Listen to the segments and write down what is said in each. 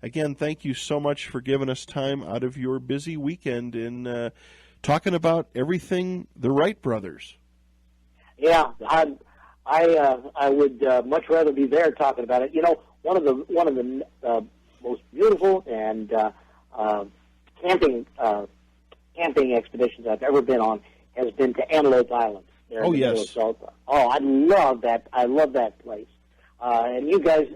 again, thank you so much for giving us time out of your busy weekend in talking about everything the Wright brothers. Yeah, I would much rather be there talking about it. You know, one of the most beautiful and camping expeditions I've ever been on has been to Antelope Island. Oh, yes. Oh, I love that. I love that place. And you guys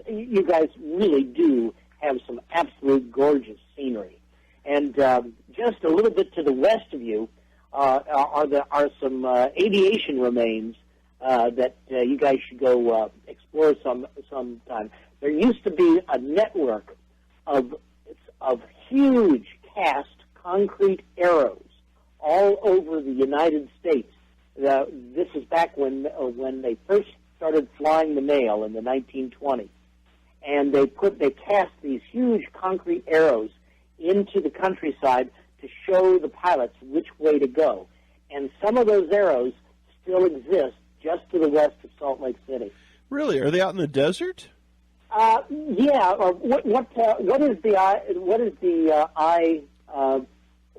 really do have some absolute gorgeous scenery. And just a little bit to the west of you are some aviation remains that you guys should go explore sometime. There used to be a network of huge cast concrete arrows all over the United States. This is back when they first started flying the mail in the 1920s, and they cast these huge concrete arrows into the countryside to show the pilots which way to go. And some of those arrows still exist just to the west of Salt Lake City. Really? Are they out in the desert? Yeah. What is the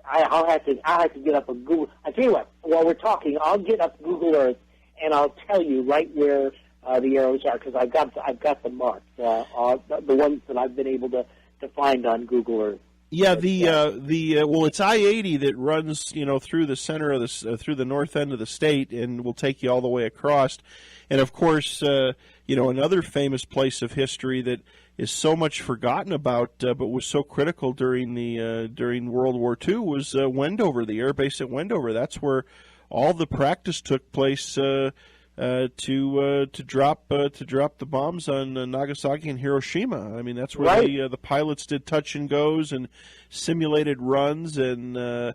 I'll have to get up a Google. I tell you what. While we're talking, I'll get up Google Earth and I'll tell you right where the arrows are, because I've got them marked. The ones that I've been able to find on Google Earth. Yeah, well, it's I-80 that runs, through the center of through the north end of the state, and will take you all the way across. And of course, another famous place of history that is so much forgotten about, but was so critical during World War II was Wendover, the air base at Wendover. That's where all the practice took place to drop the bombs on Nagasaki and Hiroshima. I mean, that's where right. The pilots did touch and goes and simulated runs, and they're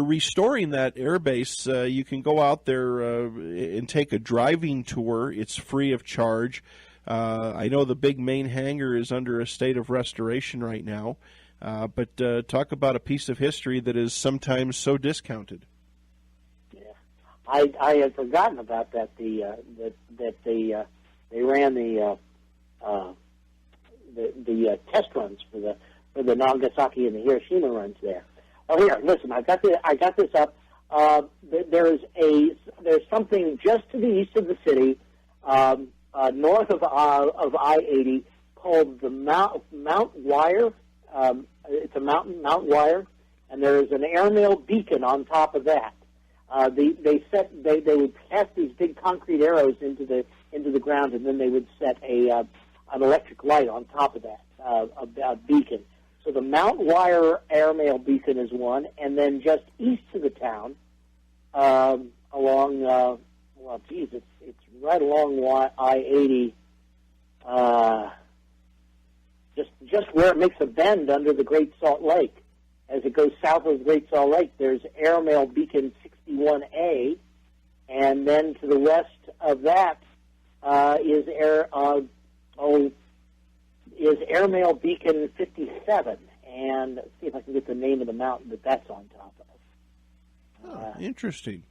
restoring that air base. You can go out there and take a driving tour. It's free of charge. I know the big main hangar is under a state of restoration right now, but talk about a piece of history that is sometimes so discounted. I had forgotten about that. They ran the test runs for the Nagasaki and the Hiroshima runs there. Oh, here, listen, I got this up. There's something just to the east of the city, north of I-80, called the Mount Wire. It's a mountain, Mount Wire, and there is an airmail beacon on top of that. They would cast these big concrete arrows into the ground, and then they would set an electric light on top of that, a beacon. So the Mount Wire airmail beacon is one, and then just east of the town, along it's right along I-80, just where it makes a bend under the Great Salt Lake. As it goes south of the Great Salt Lake, there's airmail beacon 61A, and then to the west of that is airmail beacon 57. And let's see if I can get the name of the mountain that's on top of. Interesting.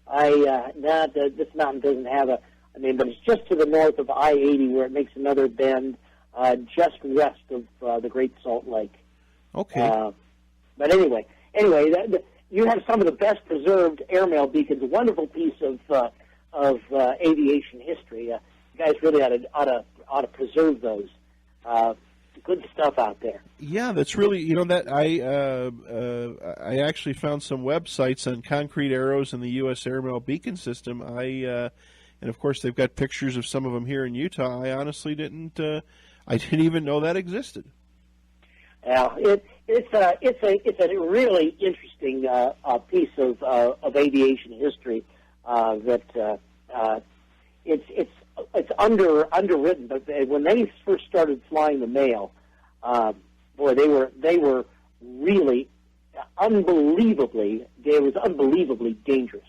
This mountain doesn't have a name, but it's just to the north of I-80 where it makes another bend, just west of the Great Salt Lake. Okay. But anyway, you have some of the best preserved airmail beacons. A wonderful piece of aviation history. You guys really ought to preserve those. Good stuff out there. Yeah, that's really that I actually found some websites on concrete arrows and the U.S. airmail beacon system. And of course they've got pictures of some of them here in Utah. I honestly didn't even know that existed. Now, it's a really interesting piece of aviation history that it's underwritten. But when they first started flying the mail, they were really unbelievably dangerous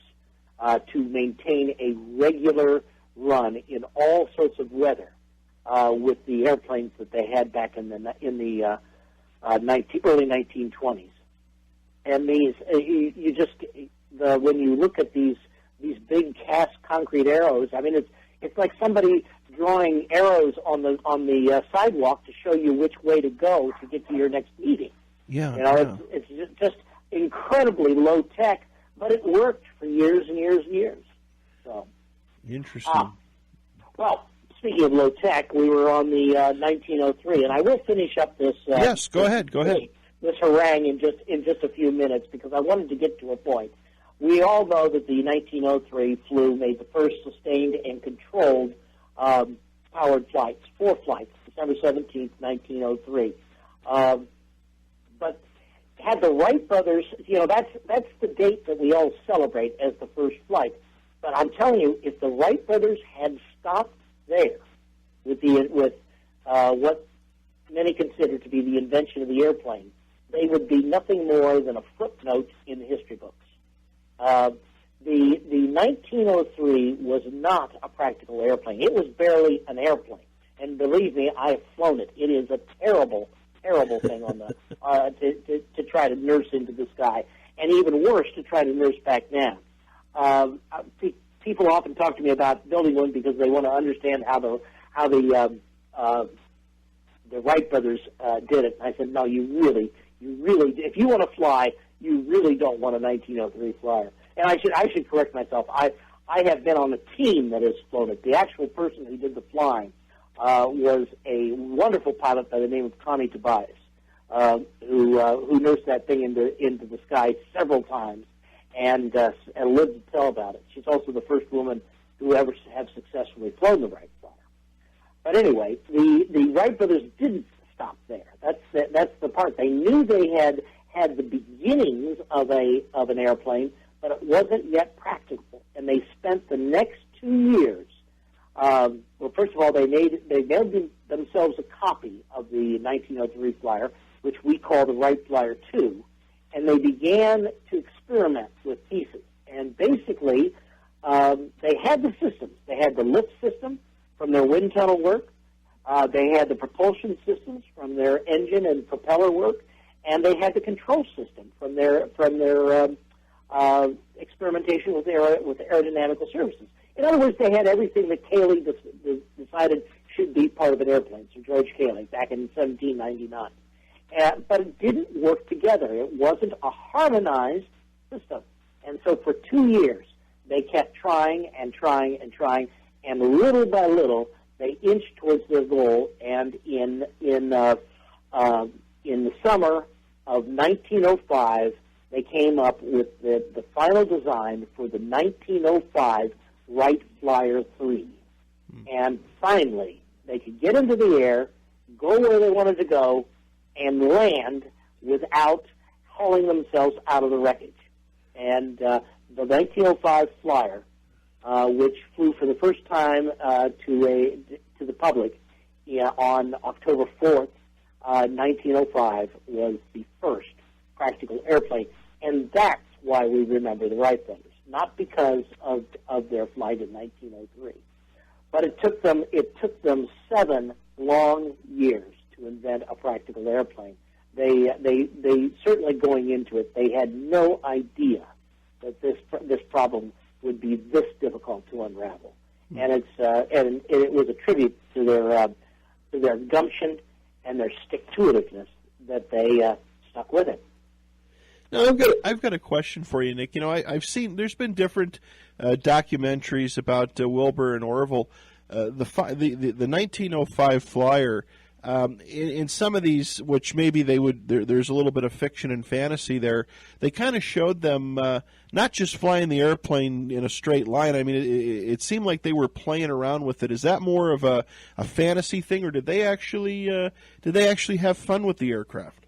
to maintain a regular run in all sorts of weather with the airplanes that they had back in the early 1920s, and when you look at these big cast concrete arrows, I mean It's like somebody drawing arrows on the sidewalk to show you which way to go to get to your next meeting. Yeah, You know, yeah. it's just incredibly low tech, but it worked for years and years and years. So, Interesting. well, speaking of low tech, we were on the 1903, and I will finish up this. Yes, go ahead. This harangue in just a few minutes because I wanted to get to a point. We all know that the 1903 flu made the first sustained and controlled powered flights, 4 flights, December 17th, 1903. But had the Wright brothers, you know, that's the date that we all celebrate as the first flight. But I'm telling you, if the Wright brothers had stopped there with what many consider to be the invention of the airplane, they would be nothing more than a footnote in the history books. The 1903 was not a practical airplane. It was barely an airplane. And believe me, I have flown it. It is a terrible, terrible thing on the to try to nurse into the sky, and even worse to try to nurse back down. People often talk to me about building one because they want to understand how the Wright brothers did it. And I said, no, you really, if you want to fly, you really don't want a 1903 flyer. And I should correct myself. I have been on a team that has flown it. The actual person who did the flying was a wonderful pilot by the name of Connie Tobias, who nursed that thing into the sky several times and lived to tell about it. She's also the first woman who ever have successfully flown the Wright flyer. But anyway, the Wright brothers didn't stop there. That's the part. They knew they had the beginnings of an airplane, but it wasn't yet practicable. And they spent the next 2 years. Well, first of all, they made themselves a copy of the 1903 flyer, which we call the Wright Flyer 2, and they began to experiment with pieces. And basically, they had the systems. They had the lift system from their wind tunnel work. They had the propulsion systems from their engine and propeller work, and they had the control system from their experimentation with aerodynamical services. In other words, they had everything that Cayley decided should be part of an airplane, Sir George Cayley, back in 1799. But it didn't work together. It wasn't a harmonized system. And so for 2 years, they kept trying and trying and trying, and little by little, they inched towards their goal. And in the summer of 1905, they came up with the final design for the 1905 Wright Flyer 3. And finally, they could get into the air, go where they wanted to go, and land without hauling themselves out of the wreckage. And the 1905 Flyer, which flew for the first time to the public on October 4th, 1905, was the first practical airplane. And that's why we remember the Wright brothers, not because of their flight in 1903. But it took them 7 long years to invent a practical airplane. They certainly, going into it, they had no idea that this problem would be this difficult to unravel. And it was a tribute to their gumption and their stick-to-itiveness that they stuck with it. Now, I've got a question for you, Nick. You know, I've seen there's been different documentaries about Wilbur and Orville. The 1905 Flyer. In some of these, which maybe there's a little bit of fiction and fantasy there, they kind of showed them not just flying the airplane in a straight line. I mean, it seemed like they were playing around with it. Is that more of a fantasy thing, or did they actually have fun with the aircraft?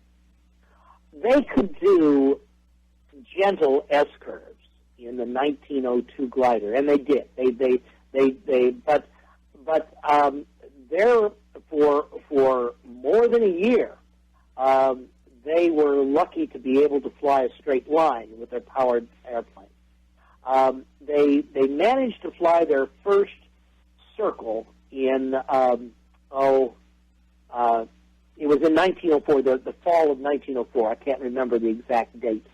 They could do gentle S-curves in the 1902 glider, and they did. But there for more than a year, they were lucky to be able to fly a straight line with their powered airplane. They managed to fly their first circle in it was in 1904, the fall of 1904. I can't remember the exact date,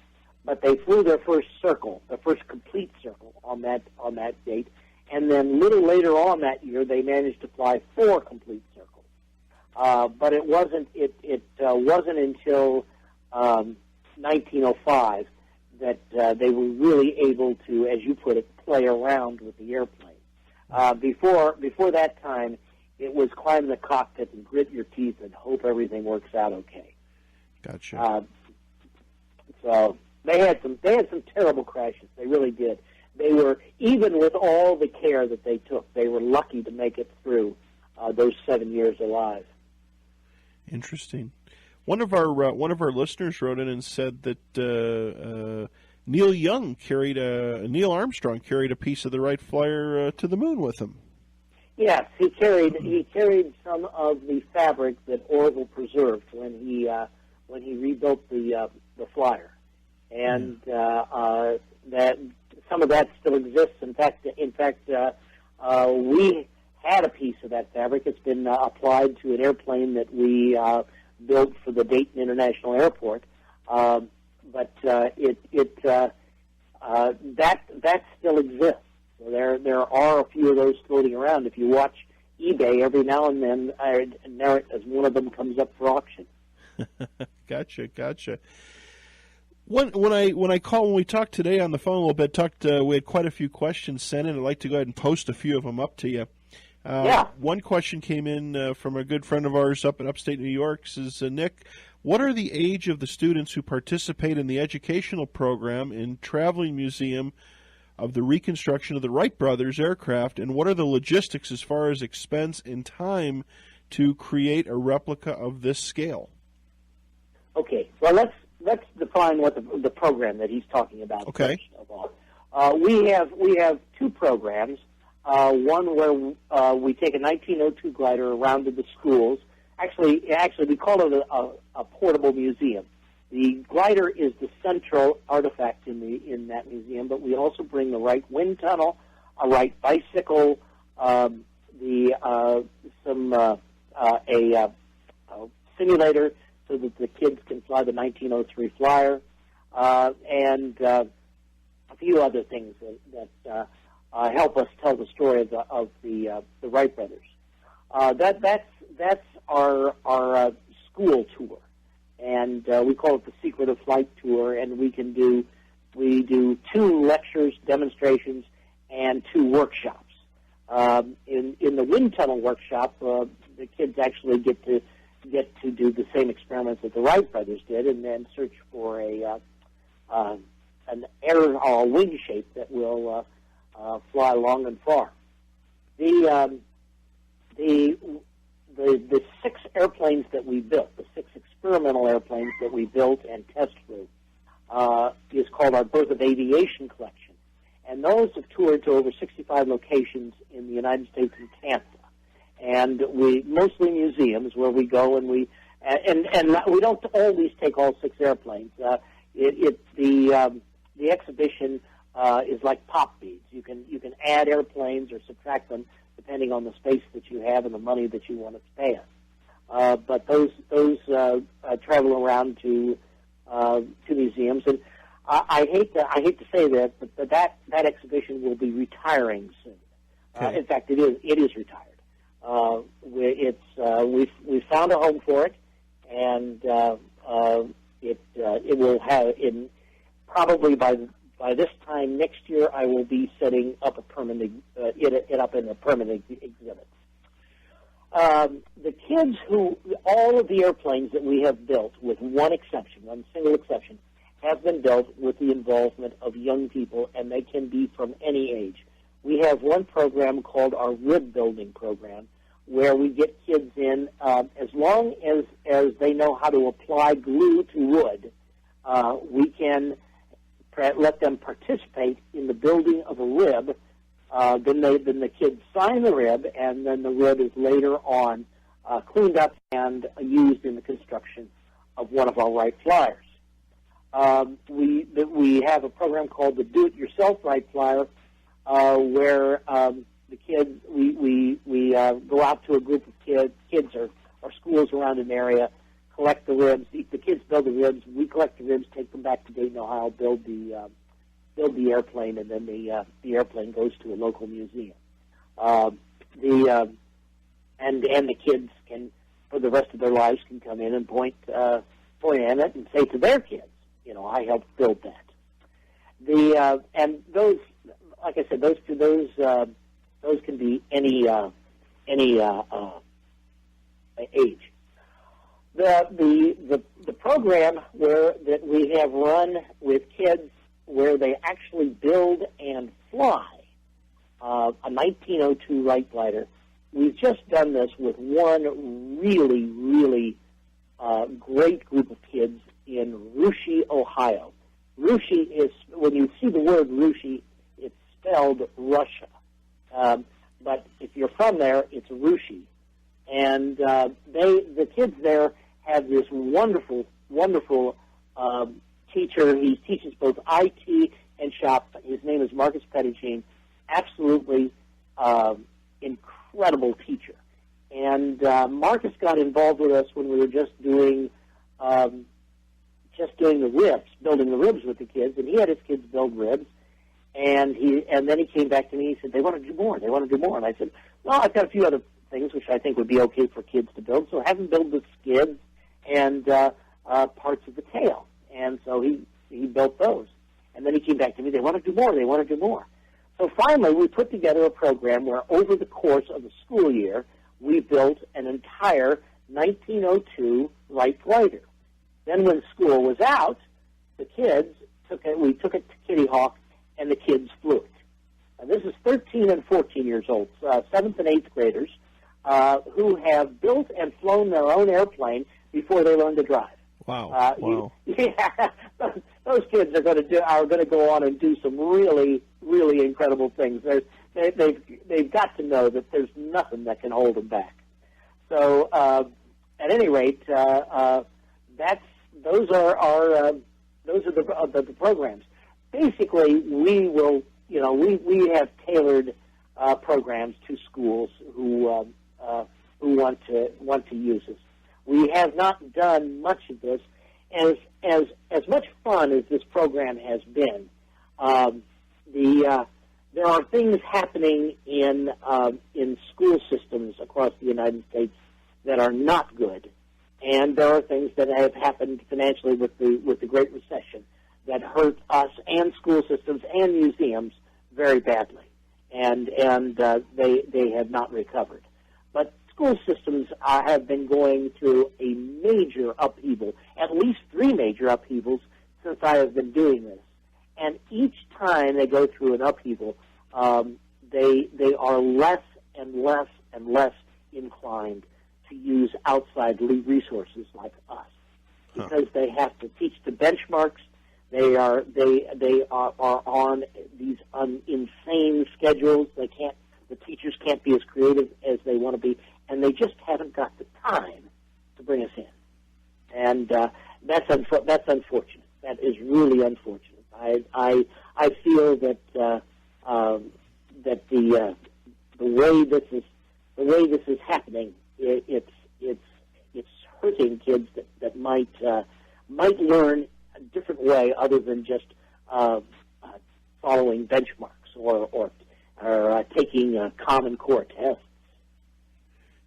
but they flew their first circle, their first complete circle on that date, And then a little later on that year, they managed to fly 4 complete circles. But it wasn't until 1905 that they were really able to, as you put it, play around with the airplane. Before that time, it was climb the cockpit and grit your teeth and hope everything works out okay. Gotcha. So they had some terrible crashes. They really did. They were, even with all the care that they took, they were lucky to make it through those 7 years alive. Interesting. One of our listeners wrote in and said that Neil Armstrong carried a piece of the Wright Flyer to the moon with him. Yes, he carried some of the fabric that Orville preserved when he rebuilt the Flyer, and that some of that still exists. In fact, we had a piece of that fabric. It's been applied to an airplane that we built for the Dayton International Airport, but that still exists. So there are a few of those floating around. If you watch eBay every now and then, as one of them comes up for auction. Gotcha. When we talked today on the phone a little bit, we had quite a few questions sent in. I'd like to go ahead and post a few of them up to you. One question came in from a good friend of ours up in upstate New York. Says, Nick, what are the age of the students who participate in the educational program in Traveling Museum of the reconstruction of the Wright brothers aircraft, and what are the logistics as far as expense and time to create a replica of this scale? Okay, well let's define what the program that he's talking about. Okay. First of all, we have 2 programs. One where we take a 1902 glider around to the schools. Actually, we call it a portable museum. The glider is the central artifact in that museum, but we also bring the Wright wind tunnel, a Wright bicycle, a simulator so that the kids can fly the 1903 Flyer, and a few other things that help us tell the story of the Wright brothers. That's our school tour, and we call it the Secret of Flight tour. And we do 2 lectures, demonstrations, and 2 workshops. In the wind tunnel workshop, the kids actually get to do the same experiments that the Wright brothers did, and then search for an air or wing shape that will fly long and far. The 6 airplanes that we built, the 6 experimental airplanes that we built and test flew, is called our Birth of Aviation collection, and those have toured to over 65 locations in the United States and Canada. And we mostly museums where we go and we don't always take all 6 airplanes. The exhibition is like pop beads. You can add airplanes or subtract them depending on the space that you have and the money that you want to spend. But those travel around to museums, and I hate to say that, but that exhibition will be retiring soon. Okay. In fact, it is retired. We found a home for it, and it will have probably by this time next year. I will be setting up a permanent it up in a permanent exhibit. The kids all of the airplanes that we have built, with one single exception, have been built with the involvement of young people, and they can be from any age. We have one program called our rib building program, where we get kids in, as long as they know how to apply glue to wood, we can let them participate in the building of a rib. Then the kids sign the rib, and then the rib is later on cleaned up and used in the construction of one of our Wright Flyers. We have a program called the Do It Yourself Wright Flyer, where the kids we go out to a group of kids or schools around an area, collect the ribs. The kids build the ribs. We collect the ribs, take them back to Dayton, Ohio, build the build the airplane, and then the airplane goes to a local museum. And the kids can, for the rest of their lives, can come in and point at it and say to their kids, I helped build that. And those, like I said, those can be any age. The program that we have run with kids where they actually build and fly a 1902 Wright glider. We've just done this with one really, really great group of kids in Russia, Ohio. Russia is, when you see the word Russia, it's spelled Russia. But if you're from there, it's Russia. And the kids there have this wonderful, wonderful teacher. He teaches both IT and shop. His name is Marcus Pettigene. Absolutely incredible teacher. And Marcus got involved with us when we were just doing the ribs, building the ribs with the kids, and he had his kids build ribs. And then he came back to me and he said, they want to do more. And I said, well, I've got a few other things which I think would be okay for kids to build. So have them build the skids and parts of the tail. And so he built those. And then he came back to me, they want to do more. So finally, we put together a program where over the course of the school year, we built an entire 1902 Wright glider. Then when school was out, the kids we took it to Kitty Hawk, and the kids flew it. And this is 13 and 14 years old, 7th and 8th graders, who have built and flown their own airplane before they learned to drive. Wow! Wow! Those kids are going to go on and do some really, really incredible things. They've got to know that there's nothing that can hold them back. So, at any rate, those are the programs. Basically, we will, we have tailored programs to schools who want to use this. We have not done much of this. As much fun as this program has been, there are things happening in school systems across the United States that are not good, and there are things that have happened financially with the Great Recession that hurt us and school systems and museums very badly, and they have not recovered. But school systems have been going through a major upheaval, at least 3 major upheavals since I have been doing this. And each time they go through an upheaval, they are less and less and less inclined to use outside resources like us, because they have to teach the benchmarks. They are on these insane schedules. The teachers can't be as creative as they want to be, and they just haven't got the time to bring us in. And that's unfortunate. That is really unfortunate. I feel that that the way this is happening, it's hurting kids that might learn a different way other than just following benchmarks or taking Common Core tests.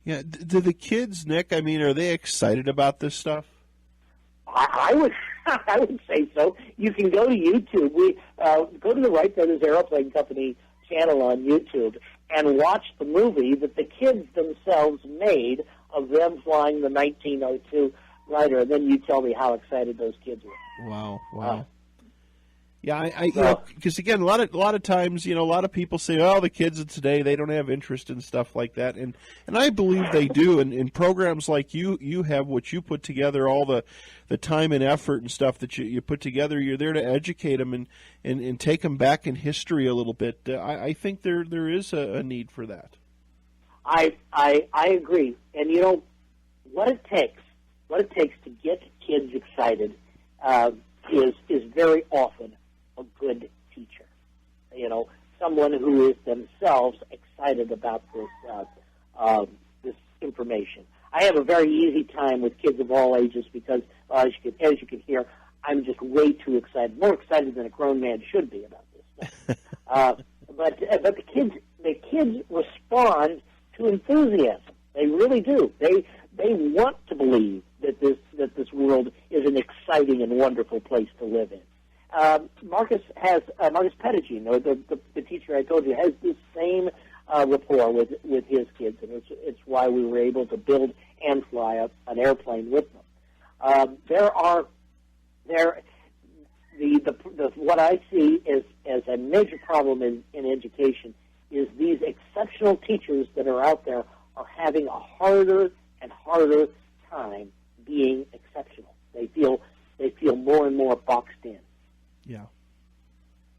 Yeah, do the kids, Nick? I mean, are they excited about this stuff? I would say so. You can go to YouTube. We go to the Wright Brothers Aeroplane Company channel on YouTube and watch the movie that the kids themselves made of them flying the 1902 glider, and then you tell me how excited those kids were. Wow. Yeah, because again, a lot of times, a lot of people say, "Oh, the kids of today, they don't have interest in stuff like that," and I believe they do. And in programs like you have, what you put together, all the time and effort and stuff that you put together, you're there to educate them and take them back in history a little bit. I think there is a need for that. I agree, and what it takes to get kids excited is very often a good teacher. Someone who is themselves excited about this information. I have a very easy time with kids of all ages because, as you can hear, I'm just way too excited, more excited than a grown man should be about this stuff. But the kids respond to enthusiasm. They really do. They want to believe that this world is an exciting and wonderful place to live in. Marcus Pettigene, or the teacher I told you, has this same rapport with his kids, and it's why we were able to build and fly an airplane with them. What I see as a major problem in education is these exceptional teachers that are out there are having a harder and harder time being exceptional. They feel more and more boxed in. Yeah.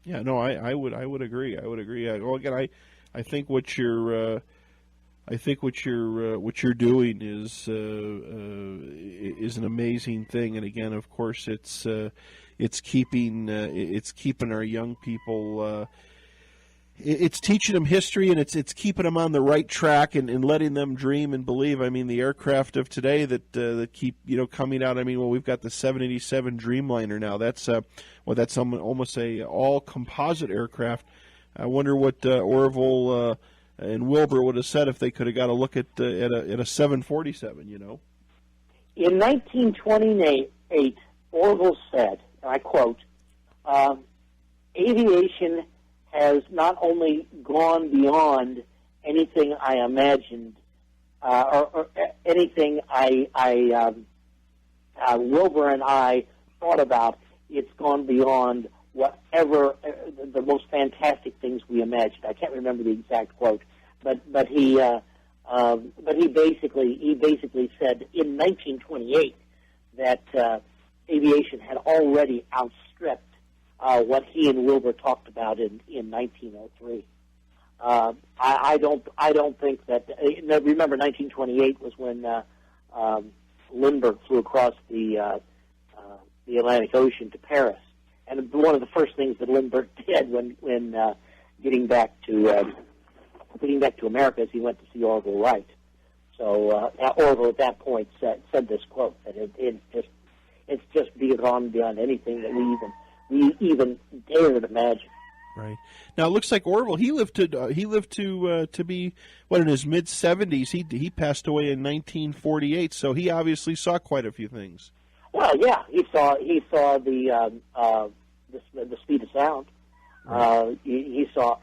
No, I would agree. Well, again, I think what you're doing is an amazing thing, and again, of course, it's keeping our young people. It's teaching them history, and it's keeping them on the right track, and letting them dream and believe. I mean, the aircraft of today that keep coming out. I mean, well, we've got the 787 Dreamliner now. That's almost a all composite aircraft. I wonder what Orville and Wilbur would have said if they could have got a look at a 747. In 1928, Orville said, I quote, "Aviation has not only gone beyond anything I imagined, or anything Wilbur and I thought about. It's gone beyond whatever the most fantastic things we imagined." I can't remember the exact quote, but he basically said in 1928 that aviation had already outstripped what he and Wilbur talked about in 1903. I don't think that. Remember, 1928 was when Lindbergh flew across the Atlantic Ocean to Paris, and one of the first things that Lindbergh did when getting back to America is he went to see Orville Wright. So Orville at that point said this quote that it's just beyond anything that we even dared imagine. Right. Now it looks like Orville. He lived to be in his mid-70s. He passed away in 1948. So he obviously saw quite a few things. Well, yeah, he saw the speed of sound. Right. He saw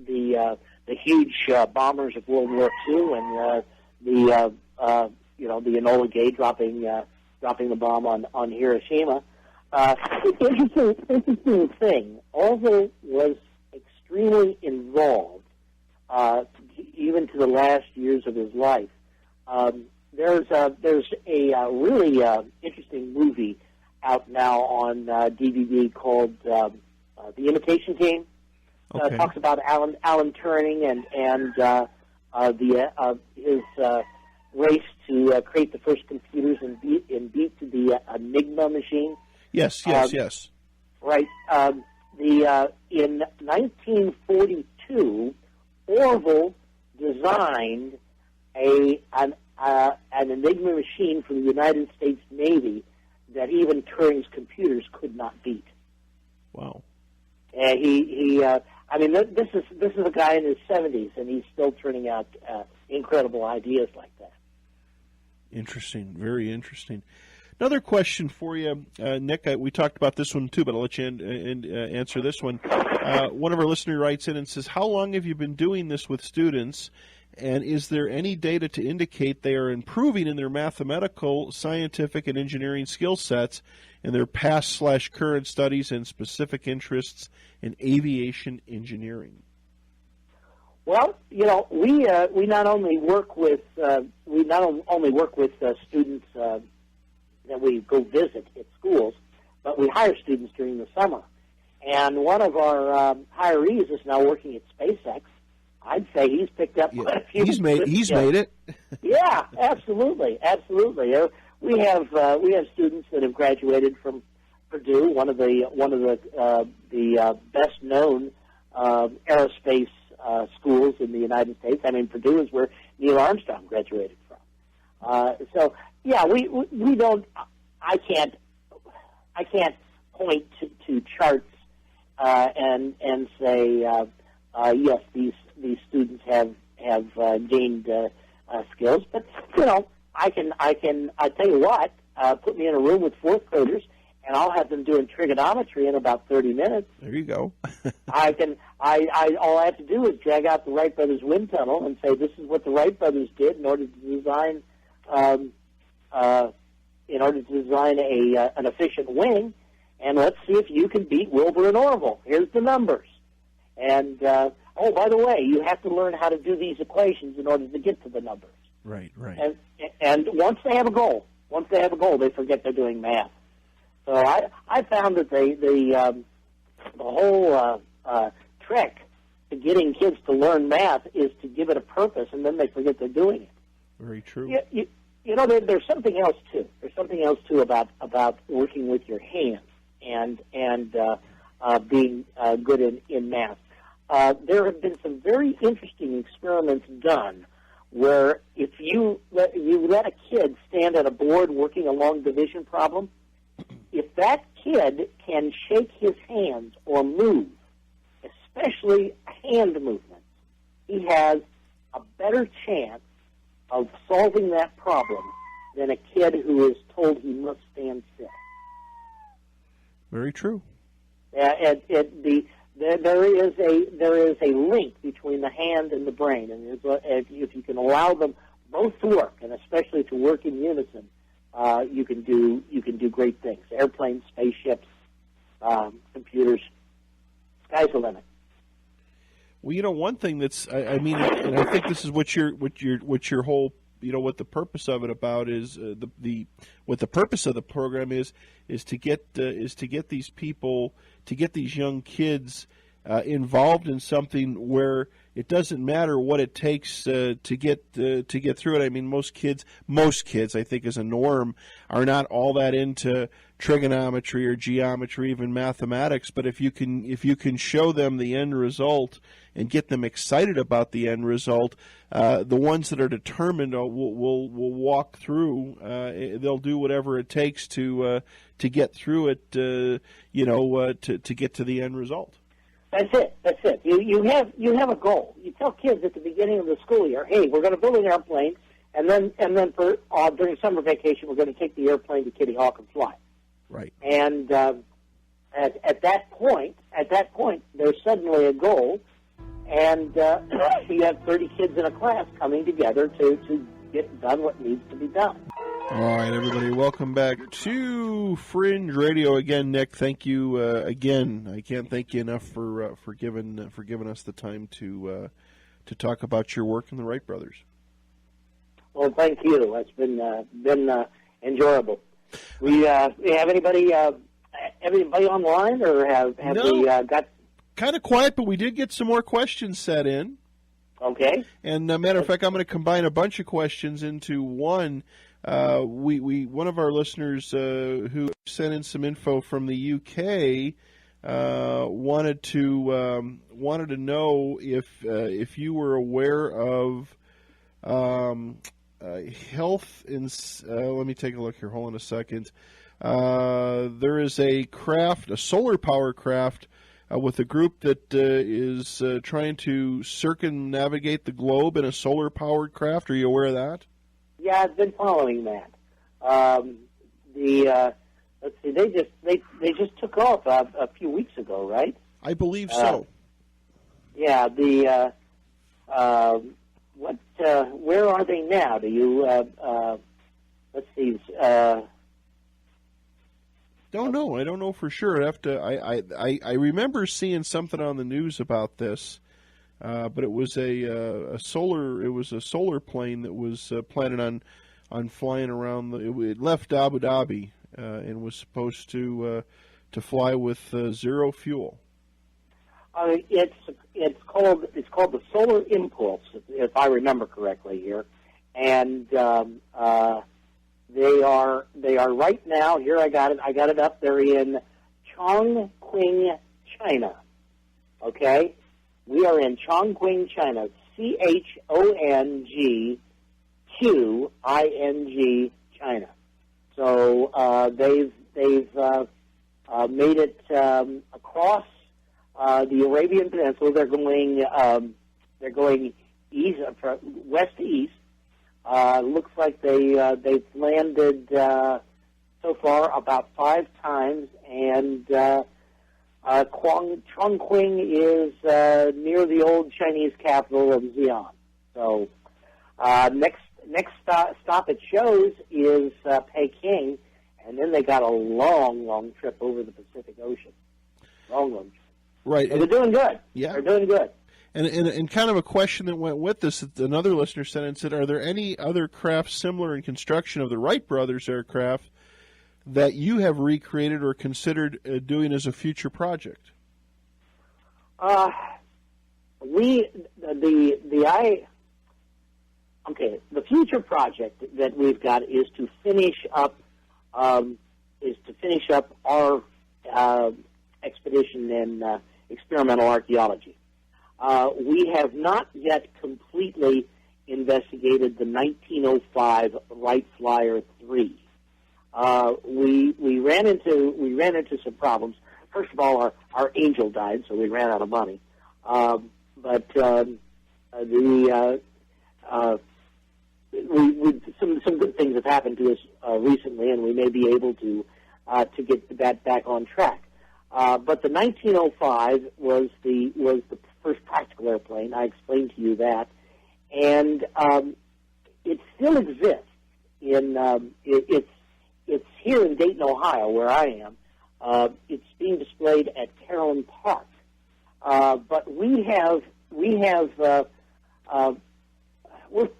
the huge bombers of World War II and the Enola Gay dropping the bomb on Hiroshima. Interesting thing. Orville was extremely involved, even to the last years of his life. There's a really interesting movie out now on DVD called The Imitation Game. Okay. Talks about Alan Turing and his race to create the first computers and beat the Enigma machine. Yes. Right. In 1942, Orville designed an Enigma machine for the United States Navy that even Turing's computers could not beat. Wow. This is a guy in his 70s, and he's still turning out incredible ideas like that. Interesting. Very interesting. Another question for you, Nick. We talked about this one too, but I'll let you answer this one. One of our listeners writes in and says, "How long have you been doing this with students, and is there any data to indicate they are improving in their mathematical, scientific, and engineering skill sets in their past/current studies and specific interests in aviation engineering?" Well, we not only work with students that we go visit at schools, but we hire students during the summer. And one of our hirees is now working at SpaceX. I'd say he's picked up quite a few. He's made it. Yeah, absolutely. We have students that have graduated from Purdue, one of the best known aerospace schools in the United States. I mean, Purdue is where Neil Armstrong graduated from. So yeah, we don't. I can't. point to charts and say yes, these students have gained skills. But I tell you what, put me in a room with fourth graders, and I'll have them doing trigonometry in about 30 minutes. There you go. All I have to do is drag out the Wright brothers wind tunnel and say this is what the Wright brothers did in order to design an efficient wing, and let's see if you can beat Wilbur and Orville. Here's the numbers. And by the way, you have to learn how to do these equations in order to get to the numbers. Right. And once they have a goal, they forget they're doing math. So I found that the whole trick to getting kids to learn math is to give it a purpose, and then they forget they're doing it. Very true. There's something else too. There's something else too about working with your hands and being good in math. There have been some very interesting experiments done where if you let a kid stand at a board working a long division problem, if that kid can shake his hands or move, especially hand movements, he has a better chance of solving that problem than a kid who is told he must stand still. Very true. There is a link between the hand and the brain, and if you can allow them both to work, and especially to work in unison, you can do great things. Airplanes, spaceships, computers, sky's the limit. Well, one thing that's, and I think this is what your whole, what the purpose of it about is what the purpose of the program is to get these people, to get these young kids involved in something where it doesn't matter what it takes to get through it. I mean, most kids, I think, as a norm, are not all that into trigonometry or geometry, even mathematics. But if you can show them the end result and get them excited about the end result, the ones that are determined will walk through. They'll do whatever it takes to get through it. To get to the end result. That's it. You have a goal. You tell kids at the beginning of the school year, hey, we're going to build an airplane, and then for during summer vacation, we're going to take the airplane to Kitty Hawk and fly. Right. And at that point, there's suddenly a goal, and you have 30 kids in a class coming together to get done what needs to be done. All right, everybody, welcome back to Fringe Radio again. Nick, thank you again. I can't thank you enough for giving us the time to talk about your work in the Wright brothers. Well, thank you. It's been enjoyable. We have anybody online, or have no, we got? Kind of quiet, but we did get some more questions set in. Okay. And matter of fact, I'm going to combine a bunch of questions into one. One of our listeners who sent in some info from the UK wanted to know if you were aware of health in. Let me take a look here. Hold on a second. There is a solar power craft. With a group that is trying to circumnavigate the globe in a solar-powered craft. Are you aware of that? Yeah, I've been following that. Let's see, they just took off a few weeks ago, right? I believe so. Yeah. Where are they now? Do you? Let's see. Don't know. I don't know for sure. I'd have to. I remember seeing something on the news about this, but it was a solar plane that was planning on flying around. It left Abu Dhabi and was supposed to fly with zero fuel. It's called the Solar Impulse, if I remember correctly here, and. They are right now. Here I got it up. They're in Chongqing, China. Okay, we are in Chongqing, China. CHONGQING, China. So they've made it across the Arabian Peninsula. They're going east, west to east. Looks like they've landed so far about 5 times, and Chongqing is near the old Chinese capital of Xi'an. So next stop it shows is Peking, and then they got a long trip over the Pacific Ocean. Long trip. Right. So they're doing good. Yeah. They're doing good. And kind of a question that went with this, that another listener sent and said, are there any other craft similar in construction of the Wright brothers aircraft that you have recreated or considered doing as a future project? The future project that we've got is to finish up our expedition in experimental archaeology. We have not yet completely investigated the 1905 Wright Flyer 3. We ran into some problems. First of all, our Angel died, so we ran out of money. Some good things have happened to us recently, and we may be able to get that back on track. But the 1905 was the first practical airplane. I explained to you that, and it still exists. It's here in Dayton, Ohio, where I am. It's being displayed at Carolyn Park. But we're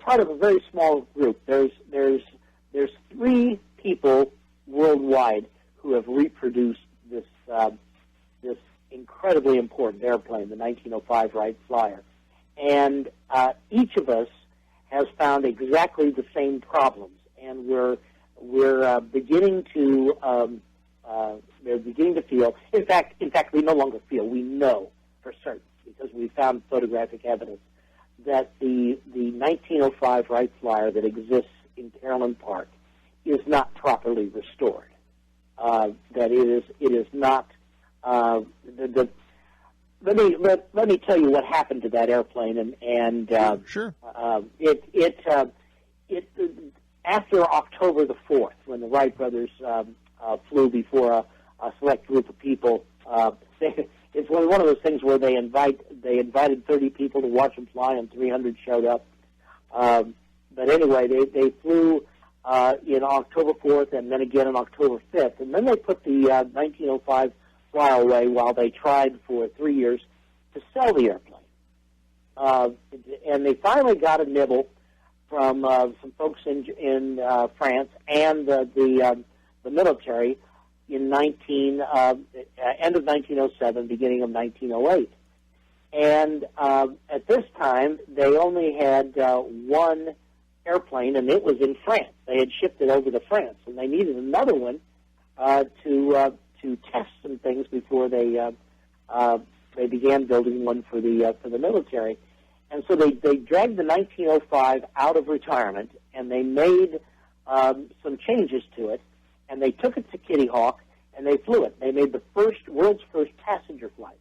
part of a very small group. There's 3 people worldwide who have reproduced this incredibly important airplane, the 1905 Wright Flyer, and each of us has found exactly the same problems, and we're beginning to feel. In fact, we no longer feel. We know for certain because we found photographic evidence that the 1905 Wright Flyer that exists in Carolyn Park is not properly restored. That it is not. Let me tell you what happened to that airplane, and sure. After October the 4th, when the Wright brothers flew before a select group of people, it's one of those things where they invited 30 people to watch them fly, and 300 showed up. But anyway, they flew in October 4th, and then again on October 5th, and then they put the 1905 fly away while they tried for 3 years to sell the airplane. And they finally got a nibble from some folks in France and the military in end of 1907, beginning of 1908. And at this time, they only had one airplane, and it was in France. They had shipped it over to France, and they needed another one to test some things before they began building one for the military. And so they dragged the 1905 out of retirement, and they made some changes to it, and they took it to Kitty Hawk, and they flew it. They made the world's first passenger flight.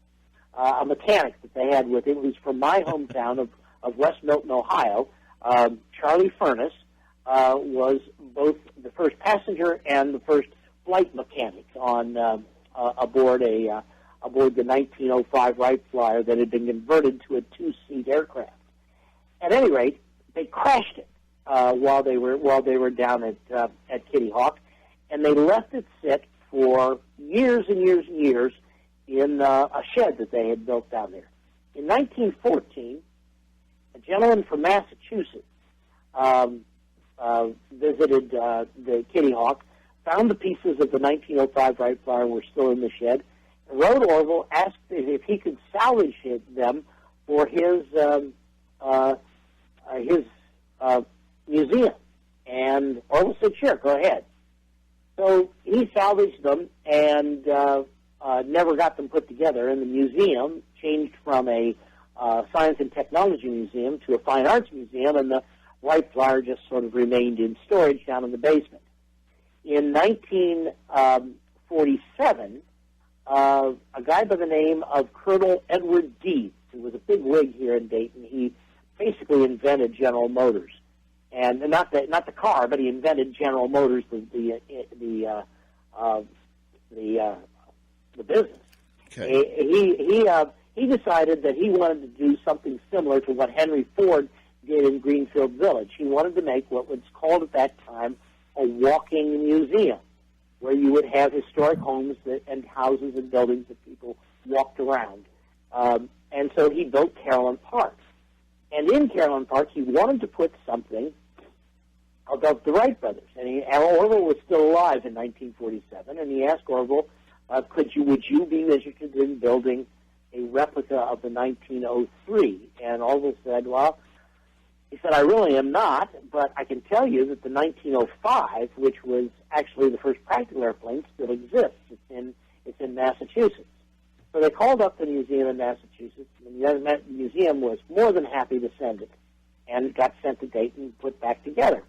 A mechanic that they had with him, who's from my hometown of West Milton, Ohio, Charlie Furness, was both the first passenger and the first flight mechanic on aboard the 1905 Wright Flyer that had been converted to a 2-seat aircraft. At any rate, they crashed it while they were down at Kitty Hawk, and they left it sit for years and years and years in a shed that they had built down there. In 1914, a gentleman from Massachusetts visited the Kitty Hawk, found the pieces of the 1905 Wright Flyer were still in the shed, and wrote Orville, asked if he could salvage them for his museum. And Orville said, sure, go ahead. So he salvaged them and never got them put together, and the museum changed from a science and technology museum to a fine arts museum, and the Wright Flyer just sort of remained in storage down in the basement. In 1947, a guy by the name of Colonel Edward Deeds, who was a big wig here in Dayton. He basically invented General Motors, and not the car, but he invented General Motors, the business. Okay. He decided that he wanted to do something similar to what Henry Ford did in Greenfield Village. He wanted to make what was called at that time a walking museum, where you would have historic homes and houses and buildings that people walked around. And so he built Carolyn Park. And in Carolyn Park, he wanted to put something about the Wright brothers. And Orville was still alive in 1947, and he asked Orville, would you be interested in building a replica of the 1903? And Orville said, well, he said, I really am not, but I can tell you that the 1905, which was actually the first practical airplane, still exists. It's in Massachusetts. So they called up the museum in Massachusetts, and the museum was more than happy to send it, and it got sent to Dayton and put back together.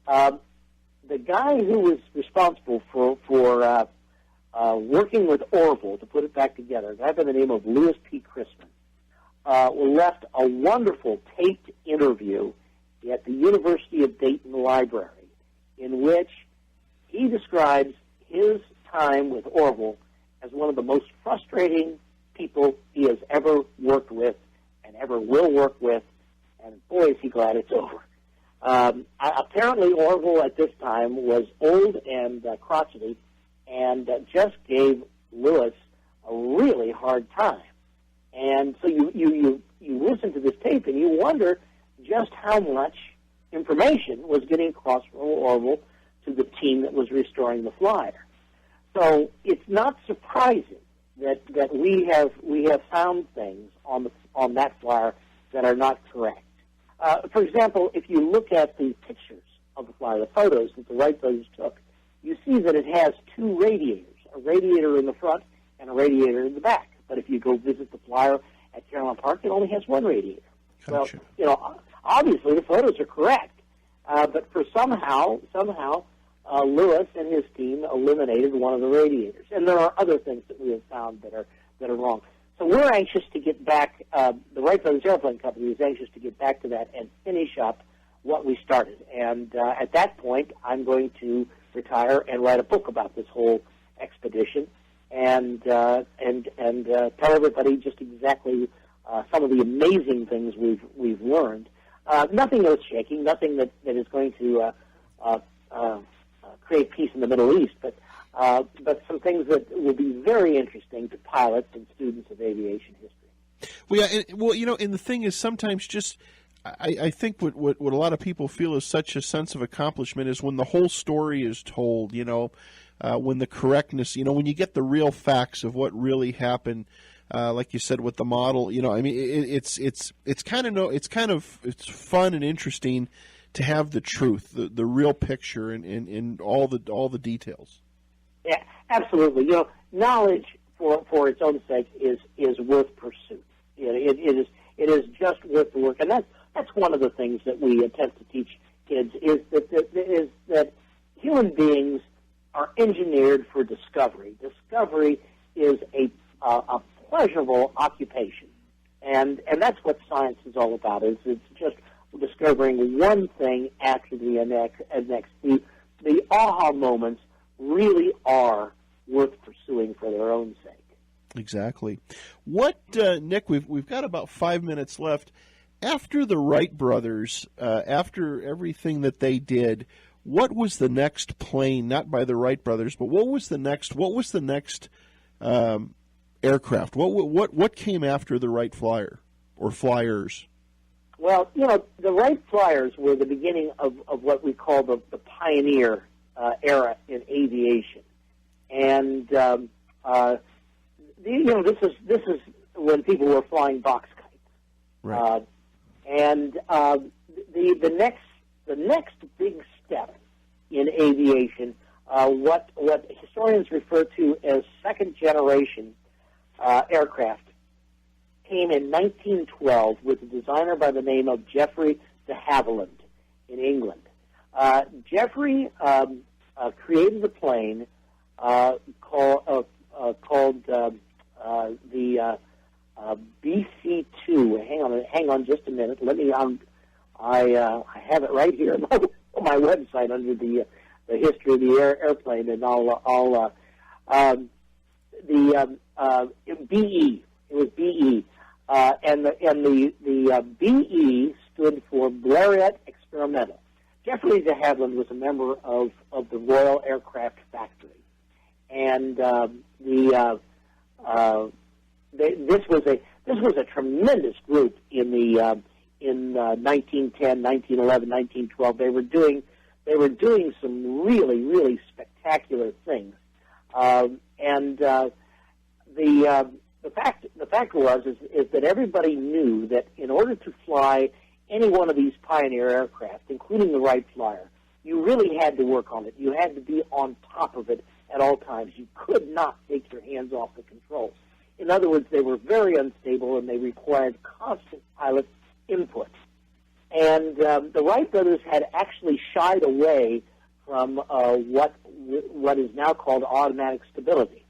The guy who was responsible for working with Orville to put it back together, a guy by the name of Louis P. Chrisman, left a wonderful taped interview at the University of Dayton Library in which he describes his time with Orville as one of the most frustrating people he has ever worked with and ever will work with, and boy, is he glad it's over. Apparently, Orville at this time was old and crotchety and just gave Lewis a really hard time. And so you listen to this tape and you wonder just how much information was getting across from Orville to the team that was restoring the flyer. So it's not surprising that we have found things on that flyer that are not correct. For example, if you look at the pictures of the flyer, the photos that the Wright brothers took, you see that it has two radiators, a radiator in the front and a radiator in the back. But if you go visit the flyer at Carolyn Park, it only has one radiator. Gotcha. Well, obviously the photos are correct, but for somehow, Lewis and his team eliminated one of the radiators. And there are other things that we have found that are wrong. So we're anxious to get back, the Wright Brothers Airplane Company is anxious to get back to that and finish up what we started. And at that point, I'm going to retire and write a book about this whole expedition and tell everybody just exactly some of the amazing things we've learned. Nothing earth-shaking, nothing that is going to create peace in the Middle East, but some things that will be very interesting to pilots and students of aviation history. Well, yeah, and the thing is, sometimes just I think what a lot of people feel is such a sense of accomplishment is when the whole story is told. When the correctness, when you get the real facts of what really happened. Like you said with the model, it's fun and interesting to have the truth, the real picture, and all the details. Yeah, absolutely. Knowledge for its own sake is worth pursuit. It is just worth the work, and that's one of the things that we attempt to teach kids is that human beings are engineered for discovery. Discovery is a pleasurable occupation, and that's what science is all about. It's just discovering one thing after the next. The aha moments really are worth pursuing for their own sake. Exactly. What, Nick? We've got about 5 minutes left. After the Wright brothers, after everything that they did, what was the next plane? Not by the Wright brothers, but what was the next? What was the next aircraft? What came after the Wright Flyer or Flyers? Well, the Wright Flyers were the beginning of what we call the pioneer era in aviation, and this is when people were flying box kites. Right. The next big step in aviation, what historians refer to as second generation aircraft, came in 1912 with a designer by the name of Geoffrey de Havilland in England. Geoffrey created a plane called the BC-2. Hang on just a minute. Let me. I have it right here on my website under the history of the airplane, and BE. It was BE, and the BE stood for Blériot Experimental. Jeffrey de Havilland was a member of the Royal Aircraft Factory, and this was a tremendous group in 1910, 1911, 1912. They were doing some really spectacular things, and the fact was that everybody knew that in order to fly any one of these pioneer aircraft, including the Wright Flyer, you really had to work on it. You had to be on top of it at all times. You could not take your hands off the controls. In other words, they were very unstable and they required constant pilot input. And the Wright brothers had actually shied away from what is now called automatic stability.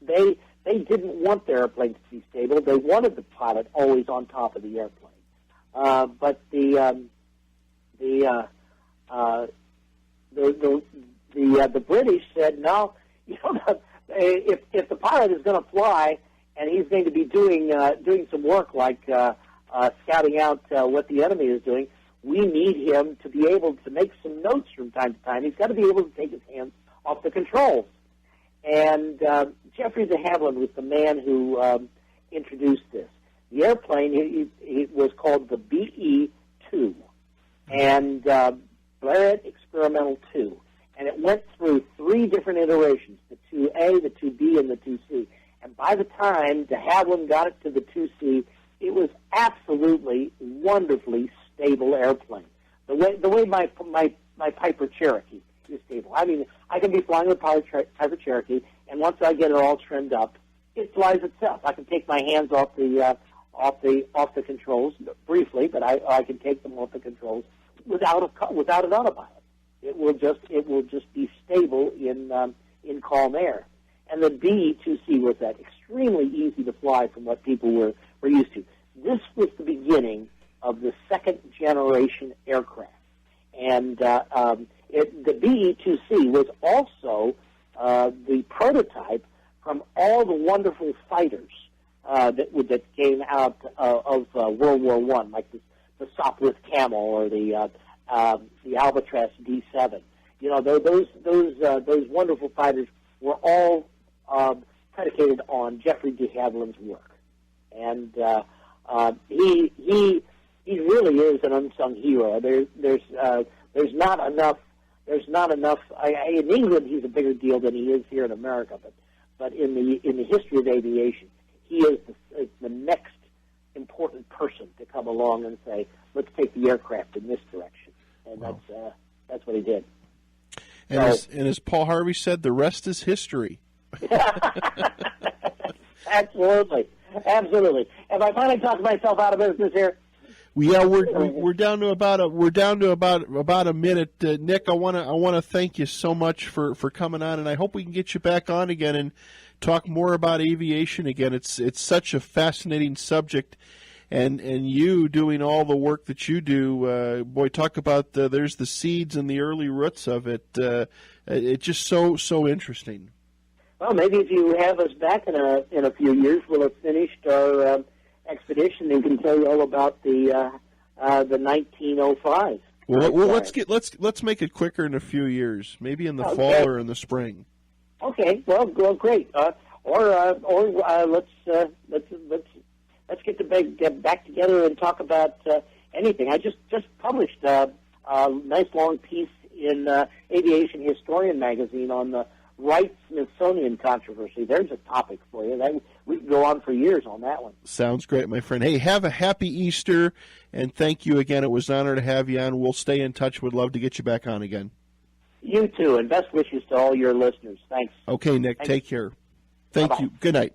They didn't want their airplane to be stable. They wanted the pilot always on top of the airplane. But the British said, no, you know, if the pilot is going to fly and he's going to be doing some work like scouting out what the enemy is doing, we need him to be able to make some notes from time to time. He's got to be able to take his hands off the controls. And Jeffrey de Havilland was the man who introduced this. The airplane it was called the BE-2, and Blériot Experimental 2. And it went through 3 different iterations, the 2A, the 2B, and the 2C. And by the time de Havilland got it to the 2C, it was absolutely wonderfully stable airplane. The way my Piper Cherokee is stable. I mean, I can be flying the Piper Cherokee, and once I get it all trimmed up, it flies itself. I can take my hands off the controls briefly, but I can take them off the controls without an autopilot. It will just be stable in calm air. And the BE-2C was that extremely easy to fly from what people were used to. This was the beginning of the second generation aircraft, and the BE-2C was also the prototype from all the wonderful fighters that came out of World War I, like the Sopwith Camel or the Albatross D7. You know, those wonderful fighters were all predicated on Jeffrey de Havilland's work, and he really is an unsung hero. There's not enough. In England, he's a bigger deal than he is here in America. But in the history of aviation, he is the next important person to come along and say, let's take the aircraft in this direction. And wow. That's what he did. And, so, as Paul Harvey said, the rest is history. Absolutely. Have I finally talked myself out of business here? Yeah, we're down to about a minute. Nick, I want to thank you so much for coming on, and I hope we can get you back on again and talk more about aviation again. It's such a fascinating subject, and you doing all the work that you do. Boy, talk about there's the seeds and the early roots of it. It's just so interesting. Well, maybe if you have us back in a few years, we'll have finished our expedition and can tell you all about the 1905. Well, let's make it quicker in a few years, maybe in the fall or in the spring. Okay. Well, great. Let's get back together and talk about anything. I just published a nice long piece in Aviation Historian magazine on the Wright-Smithsonian controversy. There's a topic for you. We can go on for years on that one. Sounds great, my friend. Hey, have a happy Easter, and thank you again. It was an honor to have you on. We'll stay in touch. We'd love to get you back on again. You too, and best wishes to all your listeners. Thanks. Okay, Nick, take care. Thank Bye-bye. you. Good night.